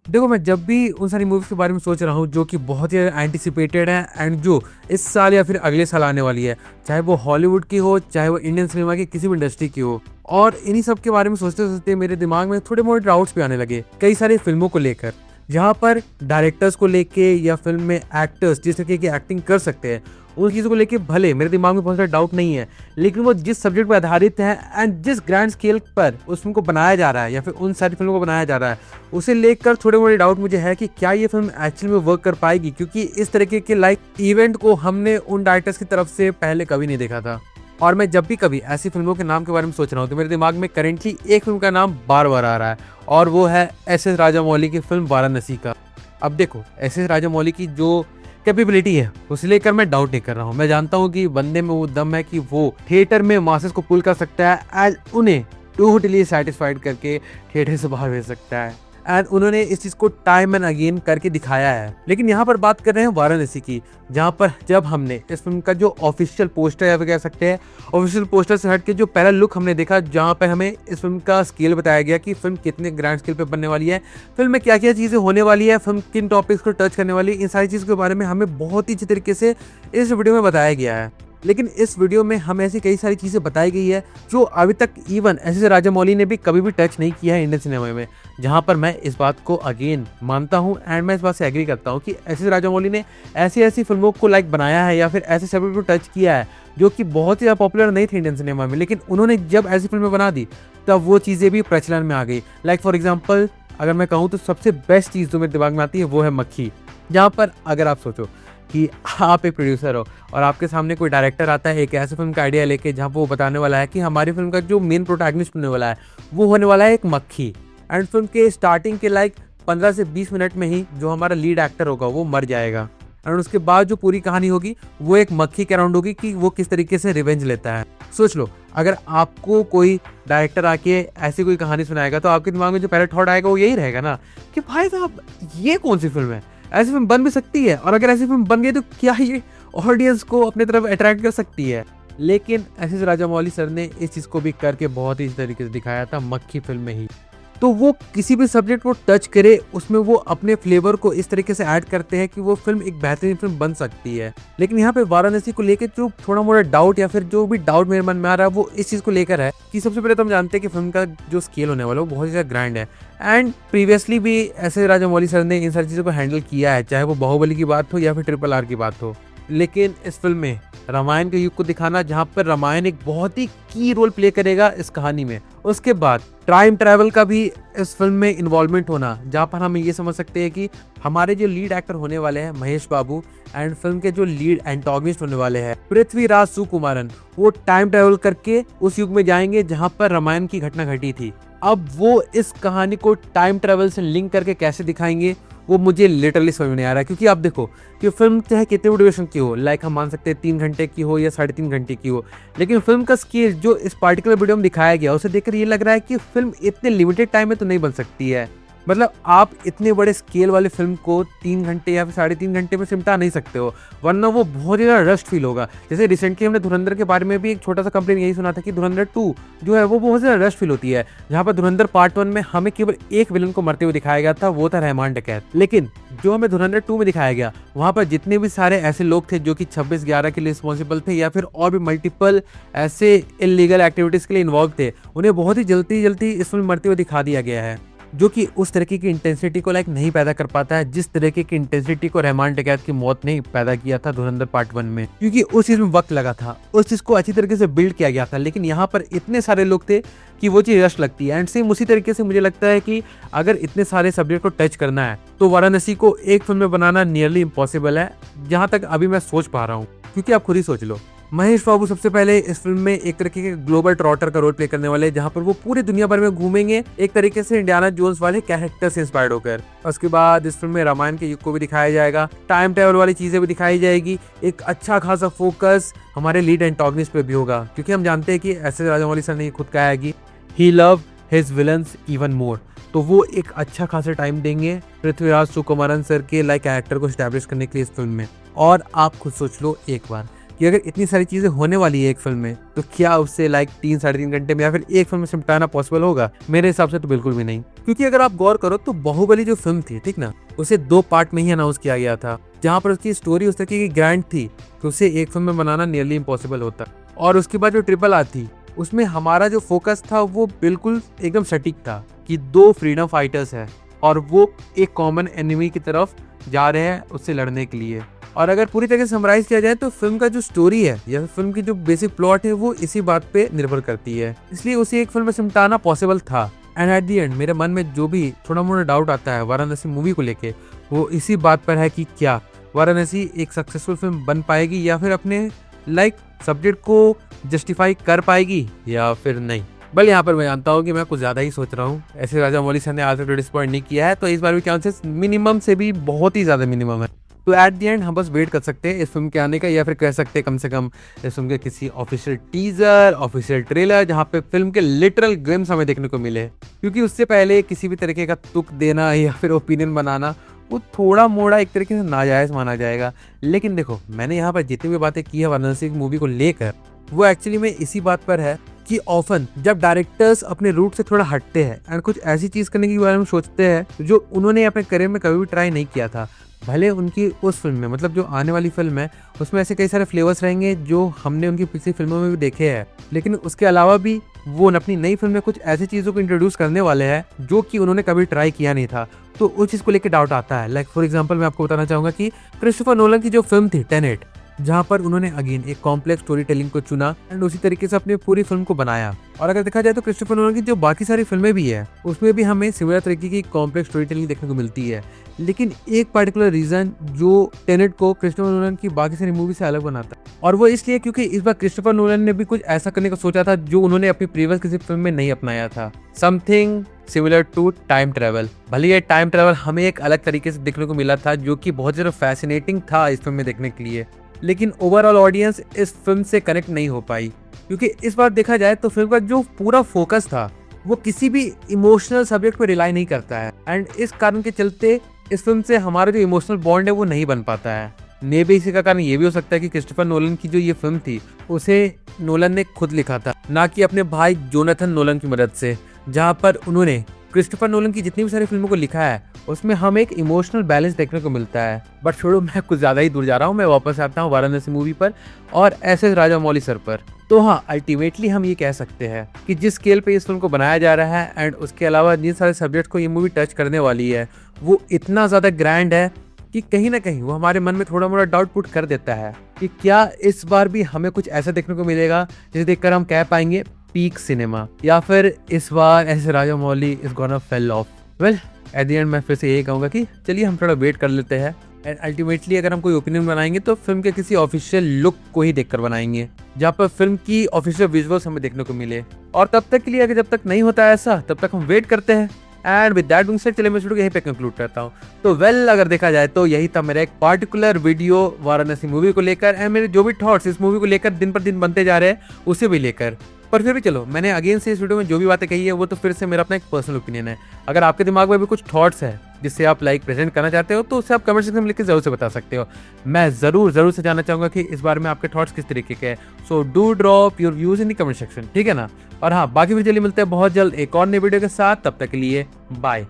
देखो, मैं जब भी उन सारी मूवीज़ के बारे में सोच रहा हूँ जो कि बहुत ही एंटिसिपेटेड है एंड जो इस साल या फिर अगले साल आने वाली है, चाहे वो हॉलीवुड की हो, चाहे वो इंडियन सिनेमा की किसी भी इंडस्ट्री की हो, और इन्हीं सब के बारे में सोचते-सोचते मेरे दिमाग में थोड़े मोटे डाउट्स भी आने लगे, कई सारी फ़िल्मों को लेकर। जहाँ पर डायरेक्टर्स को लेके या फ़िल्म में एक्टर्स जिस तरीके की एक्टिंग कर सकते हैं, उन चीज़ों को लेके भले मेरे दिमाग में बहुत सारा डाउट नहीं है, लेकिन वो जिस सब्जेक्ट पर आधारित है एंड जिस ग्रैंड स्केल पर उस फ़िल्म को बनाया जा रहा है या फिर उन सारी फ़िल्मों को बनाया जा रहा है, उसे लेकर थोड़े-मोड़े डाउट मुझे है कि क्या ये फ़िल्म एक्चुअल में वर्क कर पाएगी? क्योंकि इस तरीके के इवेंट को हमने उन डायरेक्टर्स की तरफ से पहले कभी नहीं देखा था। और मैं जब भी कभी ऐसी फ़िल्मों के नाम के बारे में सोच रहा हूँ, तो मेरे दिमाग में करेंटली एक फ़िल्म का नाम बार-बार आ रहा है और वो है एस.एस. राजामौली की फ़िल्म वाराणसी का। अब देखो, एस.एस. राजामौली की जो कैपेबिलिटी है, उसे लेकर मैं डाउट नहीं कर रहा हूँ। मैं जानता हूँ कि बंदे में वो दम है कि वो थिएटर में मासेस को पुल कर सकता है एंड उन्हें टोटली सैटिस्फाइड करके थिएटर से बाहर भेज सकता है। एंड उन्होंने इस चीज़ को टाइम एंड अगेन करके दिखाया है। लेकिन यहाँ पर बात कर रहे हैं वाराणसी की, जहाँ पर जब हमने इस फिल्म का जो ऑफिशियल पोस्टर या फिर कह सकते हैं ऑफिशियल पोस्टर से हट के जो पहला लुक हमने देखा, जहाँ पर हमें इस फिल्म का स्केल बताया गया कि फिल्म कितने ग्रैंड स्केल पे बनने वाली है, फिल्म में क्या क्या चीज़ें होने वाली है, फिल्म किन टॉपिक्स को टच करने वाली है, इन सारी चीज़ों के बारे में हमें बहुत ही अच्छी तरीके से इस वीडियो में बताया गया है। लेकिन इस वीडियो में हमें ऐसी कई सारी चीज़ें बताई गई है जो अभी तक इवन एस.एस. राजामौली ने भी कभी भी टच नहीं किया है इंडियन सिनेमा में, जहां पर मैं इस बात को अगेन मानता हूं एंड मैं इस बात से एग्री करता हूं कि एस.एस. राजामौली ने ऐसी ऐसी फिल्मों को बनाया है या फिर ऐसे सब्जेक्ट को टच किया है जो कि बहुत ही पॉपुलर नहीं थी इंडियन सिनेमा में, लेकिन उन्होंने जब ऐसी फिल्में बना दी तब वो चीज़ें भी प्रचलन में आ गई। लाइक फॉर एग्जाम्पल अगर मैं कहूँ तो सबसे बेस्ट चीज़ जो मेरे दिमाग में आती है वो है मक्खी। जहाँ पर अगर आप सोचो कि आप एक प्रोड्यूसर हो और आपके सामने कोई डायरेक्टर आता है एक ऐसे फिल्म का आइडिया लेके, जहाँ वो बताने वाला है कि हमारी फिल्म का जो मेन प्रोटैगनिस्ट होने वाला है वो होने वाला है एक मक्खी, एंड फिल्म के स्टार्टिंग के 15 से 20 मिनट में ही जो हमारा लीड एक्टर होगा वो मर जाएगा, एंड उसके बाद जो पूरी कहानी होगी वो एक मक्खी के अराउंड होगी कि वो किस तरीके से रिवेंज लेता है। सोच लो, अगर आपको कोई डायरेक्टर आके ऐसी कोई कहानी सुनाएगा तो आपके दिमाग में जो पहला थॉट आएगा वो यही रहेगा ना कि भाई साहब ये कौन सी फिल्म है, ऐसी फिल्म बन भी सकती है, और अगर ऐसी फिल्म बन गई तो क्या ये ऑडियंस को अपने तरफ अट्रैक्ट कर सकती है। लेकिन एस.एस. राजामौली सर ने इस चीज़ को भी करके बहुत ही इस तरीके से दिखाया था मक्खी फिल्म में ही। तो वो किसी भी सब्जेक्ट को टच करे उसमें वो अपने फ्लेवर को इस तरीके से ऐड करते हैं कि वो फिल्म एक बेहतरीन फिल्म बन सकती है। लेकिन यहाँ पे वाराणसी को लेकर जो थोड़ा मोड़ा डाउट या फिर जो भी डाउट मेरे मन में आ रहा है वो इस चीज़ को लेकर है कि सबसे पहले तो हम जानते हैं कि फिल्म का जो स्केल होने वाला है वो बहुत ही ज़्यादा ग्रैंड है, एंड प्रीवियसली भी एस.एस. राजामौली सर ने इन सारी चीज़ों को हैंडल किया है, चाहे वो बाहुबली की बात हो या फिर RRR की बात हो। लेकिन इस फिल्म में रामायण के युग को दिखाना, जहाँ पर रामायण एक बहुत ही की रोल प्ले करेगा इस कहानी में, उसके बाद टाइम ट्रैवल का भी इस फिल्म में इन्वॉल्वमेंट होना, जहाँ पर हम ये समझ सकते हैं कि हमारे जो लीड एक्टर होने वाले हैं महेश बाबू एंड फिल्म के जो लीड एंटागनिस्ट होने वाले हैं पृथ्वीराज सुकुमारन, वो टाइम ट्रैवल करके उस युग में जाएंगे जहाँ पर रामायण की घटना घटी थी। अब वो इस कहानी को टाइम ट्रैवल से लिंक करके कैसे दिखाएंगे वो मुझे लिटरली समझ में नहीं आ रहा है, क्योंकि आप देखो कि फिल्म चाहे कितने भी ड्यूरेशन की हो, लाइक हम मान सकते हैं 3 घंटे की हो या 3.5 घंटे की हो, लेकिन फिल्म का स्केल जो इस पार्टिकुलर वीडियो में दिखाया गया उसे देखकर ये लग रहा है कि फिल्म इतने लिमिटेड टाइम में तो नहीं बन सकती है। मतलब आप इतने बड़े स्केल वाले फिल्म को 3 घंटे या फिर 3.5 घंटे में सिमटा नहीं सकते हो, वरना वो बहुत ही ज़्यादा रश्ड फील होगा। जैसे रिसेंटली हमने धुरंधर के बारे में भी एक छोटा सा कंप्लेन यही सुना था कि धुरंधर 2 जो है वो बहुत ज़्यादा रश्ड फील होती है, जहाँ पर धुरंधर पार्ट 1 में हमें केवल एक विलन को मरते हुए दिखाया गया था, वो था रहमान डकैत। लेकिन जो हमें धुरंधर 2 में दिखाया गया वहाँ पर जितने भी सारे ऐसे लोग थे जो कि 26/11 के लिए रिस्पॉन्सिबल थे या फिर और भी मल्टीपल ऐसे इलीगल एक्टिविटीज़ के लिए इन्वॉल्व थे, उन्हें बहुत ही जल्दी इस फिल्म मरते हुए दिखा दिया गया है, जो कि उस तरीके की इंटेंसिटी को नहीं पैदा कर पाता है जिस तरीके की इंटेंसिटी को रहमान डकैत की मौत ने पैदा किया था धुरंधर पार्ट 1 में, क्योंकि उस चीज में वक्त लगा था, उस चीज को अच्छी तरीके से बिल्ड किया गया था। लेकिन यहाँ पर इतने सारे लोग थे कि वो चीज रश लगती है, एंड सेम उसी तरीके से मुझे लगता है कि अगर इतने सारे सब्जेक्ट को टच करना है तो वाराणसी को एक फिल्म में बनाना नियरली इम्पॉसिबल है, जहां तक अभी मैं सोच पा रहा हूँ। क्योंकि आप खुद ही सोच लो, महेश बाबू सबसे पहले इस फिल्म में एक तरीके के ग्लोबल ट्रॉटर का रोल प्ले करने वाले, जहां पर वो पूरी दुनिया भर में घूमेंगे एक तरीके से इंडियाना जोन्स वाले कैरेक्टर से इंस्पायर्ड होकर। उसके बाद इस फिल्म में रामायण के युग को भी दिखाया जाएगा, टाइम ट्रैवल वाली चीजें भी दिखाई जाएगी, एक अच्छा खासा फोकस हमारे लीड एंटागनिस्ट पे भी होगा, क्योंकि हम जानते हैं कि एस.एस. राजामौली सर ने खुद कहा है कि he love his villains even more, तो वो एक अच्छा खासा टाइम देंगे पृथ्वीराज सुकुमारन सर के कैरेक्टर को एस्टैब्लिश करने के लिए इस फिल्म में। और आप खुद सोच लो एक बार कि अगर इतनी सारी चीजें होने वाली है एक फिल्म में, तो क्या उससे लाइक 3-3.5 घंटे में या फिर एक फिल्म में सिमटाना पॉसिबल होगा? मेरे हिसाब से तो बिल्कुल भी नहीं। क्योंकि अगर आप गौर करो तो बाहुबली जो फिल्म थी, ठीक ना, उसे 2 पार्ट में ही अनाउंस किया गया था, जहाँ पर उसकी स्टोरी उस तरीके की ग्रैंड थी कि उसे एक फिल्म में बनाना नियरली इम्पॉसिबल होता। और उसके बाद जो ट्रिपल आर थी, उसमें हमारा जो फोकस था वो बिल्कुल एकदम सटीक था कि 2 फ्रीडम फाइटर्स है और वो एक कॉमन एनिमी की तरफ जा रहे हैं उससे लड़ने के लिए। और अगर पूरी तरह से समराइज किया जाए तो फिल्म का जो स्टोरी है या फिल्म की जो बेसिक प्लॉट है वो इसी बात पे निर्भर करती है, इसलिए उसे एक फिल्म में सिमटाना पॉसिबल था। एंड एट दी एंड मेरे मन में जो भी थोड़ा मोड़ा डाउट आता है वाराणसी मूवी को लेके, वो इसी बात पर है कि क्या वाराणसी एक सक्सेसफुल फिल्म बन पाएगी या फिर अपने लाइक सब्जेक्ट को जस्टिफाई कर पाएगी या फिर नहीं। बल यहाँ पर मैं जानता हूँ कि मैं कुछ ज्यादा ही सोच रहा हूँ। ऐसे राजामौली सर ने आज तक डिसअपॉइंट नहीं किया है, तो इस बार भी चांसेस मिनिमम से भी बहुत ही ज्यादा मिनिमम है। तो एट दी एंड हम बस वेट कर सकते हैं इस फिल्म के आने का, या फिर कह सकते हैं कम से कम इस फिल्म के किसी ऑफिशियल टीजर, ऑफिशियल ट्रेलर, जहाँ पे फिल्म के लिटरल ग्लिम्स हमें देखने को मिले। क्योंकि उससे पहले किसी भी तरीके का तुक देना या फिर ओपिनियन बनाना वो थोड़ा मोड़ा एक तरीके से नाजायज माना जाएगा। लेकिन देखो, मैंने यहाँ पर जितनी भी बातें की है वाराणसी की मूवी को लेकर, वो एक्चुअली में इसी बात पर है कि ऑफन जब डायरेक्टर्स अपने रूट से थोड़ा हटते हैं एंड कुछ ऐसी चीज करने के बारे में सोचते हैं जो उन्होंने अपने करियर में कभी भी ट्राई नहीं किया था, भले उनकी उस फिल्म में, मतलब जो आने वाली फिल्म है उसमें ऐसे कई सारे फ्लेवर्स रहेंगे जो हमने उनकी पिछली फिल्मों में भी देखे हैं, लेकिन उसके अलावा भी वो अपनी नई फिल्म में कुछ ऐसी चीज़ों को इंट्रोड्यूस करने वाले हैं जो कि उन्होंने कभी ट्राई किया नहीं था। तो उस चीज़ को लेकर डाउट आता है। लाइक फॉर एग्जाम्पल मैं आपको बताना चाहूँगा कि क्रिस्टोफर नोलन की जो फिल्म थी टेनेट, जहाँ पर उन्होंने अगेन एक कॉम्प्लेक्स स्टोरी टेलिंग को चुना एंड उसी तरीके से अपनी पूरी फिल्म को बनाया। और अगर देखा जाए तो क्रिस्टोफर नोलन की जो बाकी सारी फिल्में भी है उसमें भी हमें सिमिलर तरीके की कॉम्प्लेक्स स्टोरी टेलिंग देखने को मिलती है। लेकिन एक पर्टिकुलर रीजन जो टेनेट को क्रिस्टोफर नोलन की बाकी सारी मूवी से अलग बनाता है, और वो इसलिए क्योंकि इस बार क्रिस्टोफर नोलन ने भी कुछ ऐसा करने का सोचा था जो उन्होंने अपनी प्रीवियस किसी फिल्म में नहीं अपनाया था। Something similar to time travel. भले ये टाइम ट्रेवल हमें एक अलग तरीके से देखने को मिला था जो कि बहुत ज़्यादा फैसिनेटिंग था इस फिल्म में देखने के लिए, लेकिन ओवरऑल ऑडियंस इस फिल्म से कनेक्ट नहीं हो पाई। क्योंकि इस बार देखा जाए तो फिल्म का जो पूरा फोकस था वो किसी भी इमोशनल सब्जेक्ट पर रिलाई नहीं करता है, एंड इस कारण के चलते इस फिल्म से हमारा जो इमोशनल बॉन्ड है वो नहीं बन पाता है। मे भी इसी का कारण ये भी हो सकता है कि क्रिस्टोफर नोलन की जो ये फिल्म थी उसे नोलन ने खुद लिखा था, ना कि अपने भाई जोनाथन नोलन की मदद से। जहाँ पर उन्होंने क्रिस्टोफर नोलन की जितनी भी सारी फिल्मों को लिखा है उसमें हमें एक इमोशनल बैलेंस देखने को मिलता है। बट छोड़ो, मैं कुछ ज़्यादा ही दूर जा रहा हूँ। मैं वापस आता हूँ वाराणसी मूवी पर और एस एस राजामौली सर पर। तो हाँ, अल्टीमेटली हम ये कह सकते हैं कि जिस स्केल पे इस फिल्म को बनाया जा रहा है एंड उसके अलावा जिन सारे सब्जेक्ट को ये मूवी टच करने वाली है वो इतना ज़्यादा ग्रैंड है कि कहीं ना कहीं वो हमारे मन में थोड़ा मोड़ा डाउट पुट कर देता है कि क्या इस बार भी हमें कुछ ऐसा देखने को मिलेगा जिसे देखकर हम कह पाएंगे पीक सिनेमा, या फिर इस बार ऐसे Rajamouli is gonna fell off. Well at the end मैं फिर से यही कहूँगा कि चलिए हम थोड़ा वेट कर लेते हैं एंड अल्टीमेटली अगर हम कोई ओपिनियन बनाएंगे तो फिल्म के किसी ऑफिशियल लुक को ही देखकर बनाएंगे, जहाँ पर फिल्म की ऑफिशियल विजुअल्स हमें देखने को मिले। और तब तक के लिए अगर जब तक नहीं होता ऐसा तब तक हम वेट करते हैं। And with that being said, चलिए मैं वीडियो को यहीं पे कंक्लूड करता हूँ। तो वेल अगर देखा जाए तो यही था मेरा एक पार्टिकुलर वीडियो वाराणसी मूवी को लेकर एंड मेरे जो भी थॉट्स इस मूवी को लेकर दिन पर दिन बनते जा रहे हैं उसे भी लेकर। पर फिर भी चलो, मैंने अगेन से इस वीडियो में जो भी बातें कही है वो तो फिर से मेरा अपना एक पर्सनल ओपिनियन है। अगर आपके दिमाग में भी कुछ थॉट्स है जिससे आप लाइक प्रेजेंट करना चाहते हो तो उसे आप कमेंट सेक्शन में लिख के जरूर से बता सकते हो। मैं जरूर से जानना चाहूंगा कि इस बारे में आपके थॉट्स किस तरीके के हैं। So do drop your views in the comment section, ठीक है ना। और हाँ, बाकी भी चलिए मिलते हैं बहुत जल्द एक और नई वीडियो के साथ। तब तक के लिए बाय।